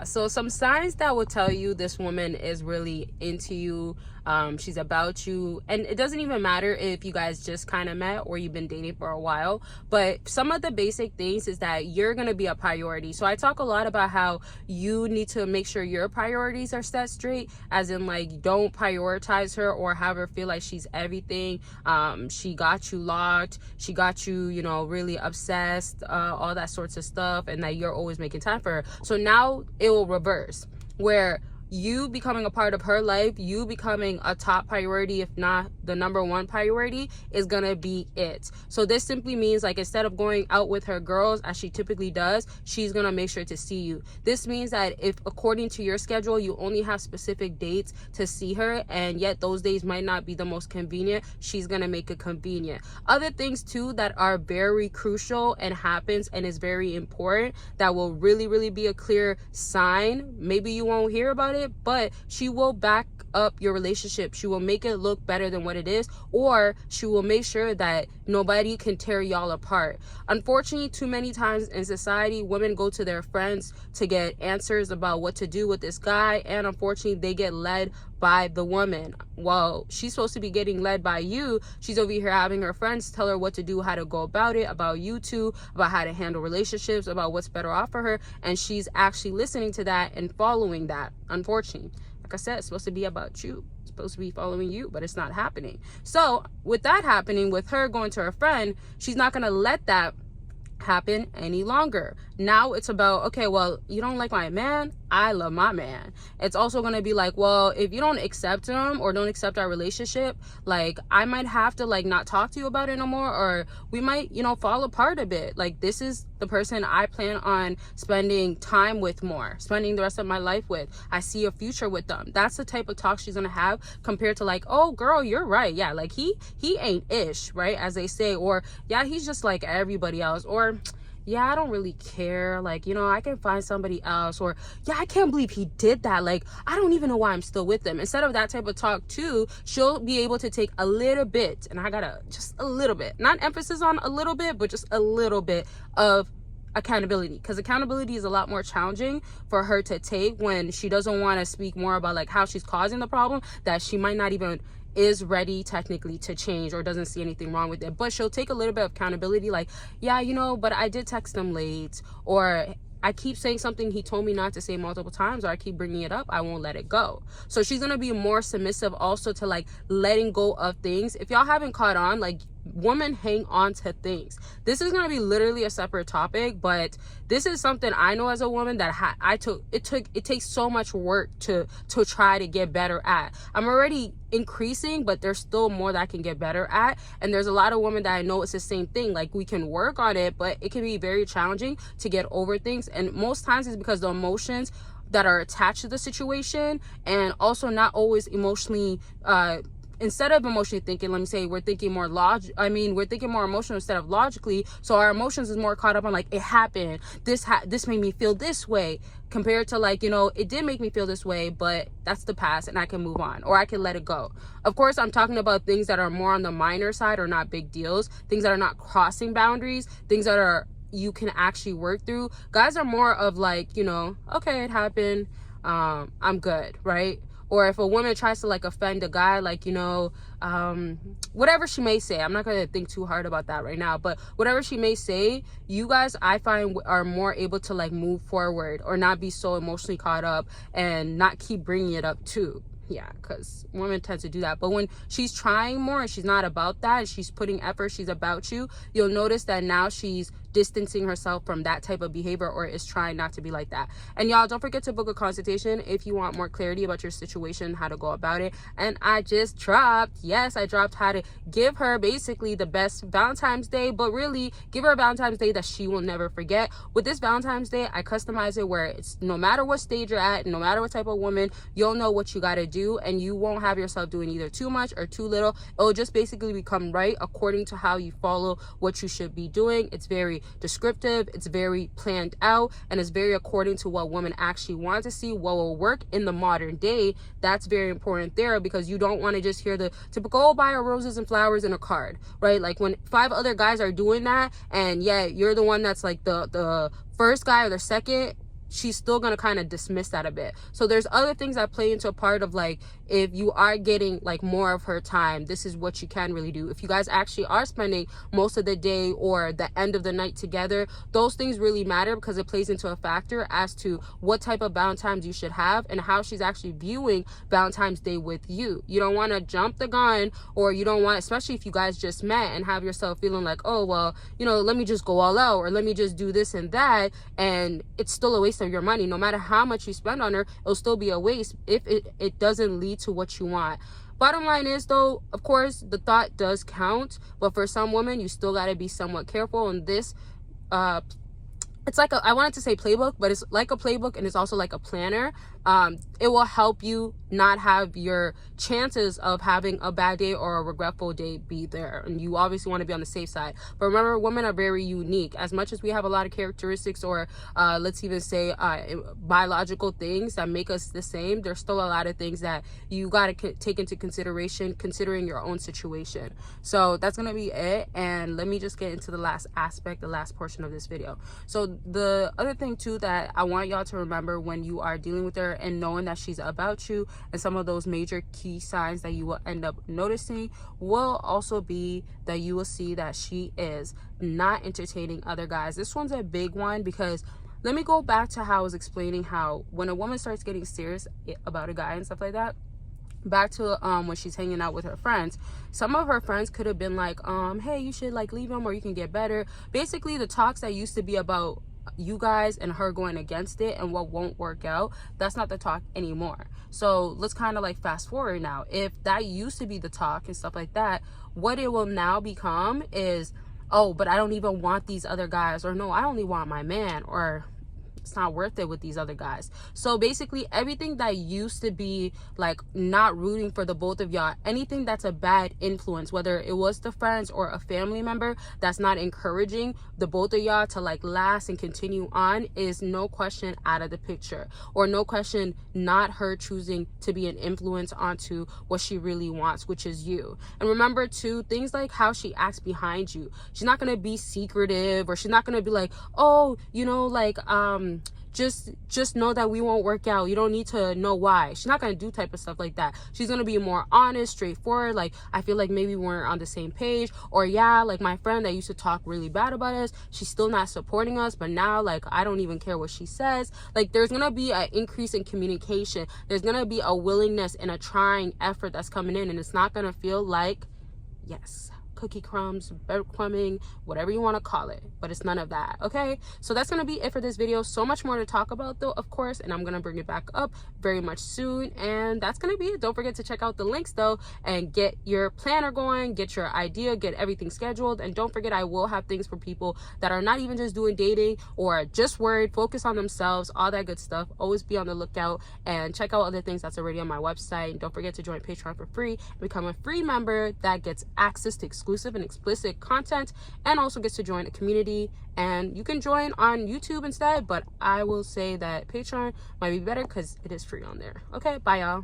Yeah, so some signs that will tell you this woman is really into you, she's about you, and it doesn't even matter if you guys just kind of met or you've been dating for a while, but some of the basic things is that you're gonna be a priority. So I talk a lot about how you need to make sure your priorities are set straight, as in like don't prioritize her or have her feel like she's everything. She got you locked, she got you, you know, really obsessed, all that sorts of stuff, and that you're always making time for her. So now it will reverse, where you becoming a part of her life, you becoming a top priority, if not the number one priority, is gonna be it. So this simply means, like, instead of going out with her girls as she typically does, she's gonna make sure to see you. This means that if according to your schedule you only have specific dates to see her, and yet those days might not be the most convenient, she's gonna make it convenient. Other things too that are very crucial and happens and is very important, that will really be a clear sign, maybe you won't hear about it, but she will back up your relationship. She will make it look better than what it is, or she will make sure that nobody can tear y'all apart. Unfortunately, too many times in society, women go to their friends to get answers about what to do with this guy, and unfortunately they get led by the woman. Well, she's supposed to be getting led by you. She's over here having her friends tell her what to do, how to go about it, about you two, about how to handle relationships, about what's better off for her, and she's actually listening to that and following that. Unfortunately, like I said, it's supposed to be about you. It's supposed to be following you, but it's not happening. So with that happening, with her going to her friend, she's not gonna let that happen any longer. Now it's about, okay, well, you don't like my man, I love my man. It's also gonna be like, well, if you don't accept him or don't accept our relationship, like, I might have to like not talk to you about it no more, or we might, you know, fall apart a bit. Like, this is the person I plan on spending time with more, spending the rest of my life with. I see a future with them. That's the type of talk she's gonna have, compared to like, oh girl, you're right, yeah, like he ain't ish, right, as they say, or yeah, he's just like everybody else, or yeah, I don't really care, like, you know, I can find somebody else, or yeah, I can't believe he did that, like, I don't even know why I'm still with them. Instead of that type of talk too, she'll be able to take a little bit, and I gotta just a little bit, not emphasis on a little bit, but just a little bit of accountability, because accountability is a lot more challenging for her to take when she doesn't want to speak more about like how she's causing the problem, that she might not even is ready technically to change or doesn't see anything wrong with it. But she'll take a little bit of accountability, like, yeah, you know, but I did text him late, or I keep saying something he told me not to say multiple times, or I keep bringing it up, I won't let it go. So she's gonna be more submissive also to like letting go of things. If y'all haven't caught on, like, women hang on to things. This is going to be literally a separate topic, but this is something I know as a woman that it takes so much work to try to get better at. I'm already increasing, but there's still more that I can get better at, and there's a lot of women that I know it's the same thing. Like, we can work on it, but it can be very challenging to get over things, and most times it's because the emotions that are attached to the situation, and also not always emotionally instead of emotionally thinking, let me say, we're thinking more emotional instead of logically. So our emotions is more caught up on like, it happened, this made me feel this way, compared to like, you know, it did make me feel this way, but that's the past and I can move on, or I can let it go. Of course, I'm talking about things that are more on the minor side, or not big deals, things that are not crossing boundaries, things that are you can actually work through. Guys are more of like, you know, okay, it happened, I'm good, right? Or if a woman tries to like offend a guy, like, you know, whatever she may say, I'm not going to think too hard about that right now, but whatever she may say, you guys, I find, are more able to like move forward, or not be so emotionally caught up and not keep bringing it up too. Yeah, because women tend to do that. But when she's trying more and she's not about that, and she's putting effort, she's about you, you'll notice that now she's distancing herself from that type of behavior, or is trying not to be like that. And y'all, don't forget to book a consultation if you want more clarity about your situation, how to go about it. And I just dropped, yes, I dropped how to give her basically the best Valentine's Day, but really give her a Valentine's Day that she will never forget. With this Valentine's Day, I customize it where it's no matter what stage you're at, no matter what type of woman, you'll know what you got to do, and you won't have yourself doing either too much or too little. It'll just basically become right according to how you follow what you should be doing. It's very descriptive, it's very planned out, and it's very according to what women actually want to see, what will work in the modern day. That's very important there, because you don't want to just hear the typical, oh, buy her roses and flowers and a card, right? Like, when 5 other guys are doing that, and yeah, you're the one that's like the first guy or the second, she's still gonna kind of dismiss that a bit. So there's other things that play into a part of like, if you are getting like more of her time, this is what you can really do. If you guys actually are spending most of the day or the end of the night together, those things really matter, because it plays into a factor as to what type of Valentine's you should have and how she's actually viewing Valentine's Day with you. You don't want to jump the gun, or you don't want, especially if you guys just met, and have yourself feeling like, oh well, you know, let me just go all out, or let me just do this and that, and it's still a waste of your money. No matter how much you spend on her, it'll still be a waste if it doesn't lead to what you want. Bottom line is, though, of course, the thought does count, but for some women, you still got to be somewhat careful. And this it's like I wanted to say playbook, but it's like a playbook, and it's also like a planner. It will help you not have your chances of having a bad day or a regretful day be there. And you obviously want to be on the safe side. But remember, women are very unique. As much as we have a lot of characteristics, or let's even say biological things that make us the same, there's still a lot of things that you got to take into consideration, considering your own situation. So that's going to be it. And let me just get into the last aspect, the last portion of this video. So the other thing too that I want y'all to remember when you are dealing with her and knowing that she's about you, and some of those major key signs that you will end up noticing will also be that you will see that she is not entertaining other guys. This one's a big one, because let me go back to how I was explaining how when a woman starts getting serious about a guy and stuff like that, back to when she's hanging out with her friends, some of her friends could have been like, hey, you should like leave him, or you can get better. Basically, the talks that used to be about you guys and her going against it and what won't work out, that's not the talk anymore. So let's kind of like fast forward now. If that used to be the talk and stuff like that, what it will now become is, oh, but I don't even want these other guys, or no, I only want my man, or it's not worth it with these other guys. So basically, everything that used to be like not rooting for the both of y'all, anything that's a bad influence, whether it was the friends or a family member that's not encouraging the both of y'all to like last and continue on, is no question out of the picture, or no question not her choosing to be an influence onto what she really wants, which is you. And remember too, things like how she acts behind you, she's not going to be secretive, or she's not going to be like, oh, you know, like just know that we won't work out, you don't need to know why. She's not going to do type of stuff like that. She's going to be more honest, straightforward, like, I feel like maybe we're on the same page, or yeah, like my friend that used to talk really bad about us, she's still not supporting us, but now like I don't even care what she says. Like, there's going to be an increase in communication, there's going to be a willingness and a trying effort that's coming in, and it's not going to feel like, yes, cookie crumbs, breadcrumbing, whatever you want to call it, but it's none of that. Okay, so that's gonna be it for this video. So much more to talk about though, of course, and I'm gonna bring it back up very much soon, and that's gonna be it. Don't forget to check out the links though, and get your planner going, get your idea, get everything scheduled. And don't forget, I will have things for people that are not even just doing dating or just worried, focus on themselves, all that good stuff. Always be on the lookout and check out other things that's already on my website. And don't forget to join Patreon for free, become a free member that gets access to exclusive and explicit content, and also gets to join a community. And you can join on YouTube instead, but I will say that Patreon might be better because it is free on there. Okay, bye y'all.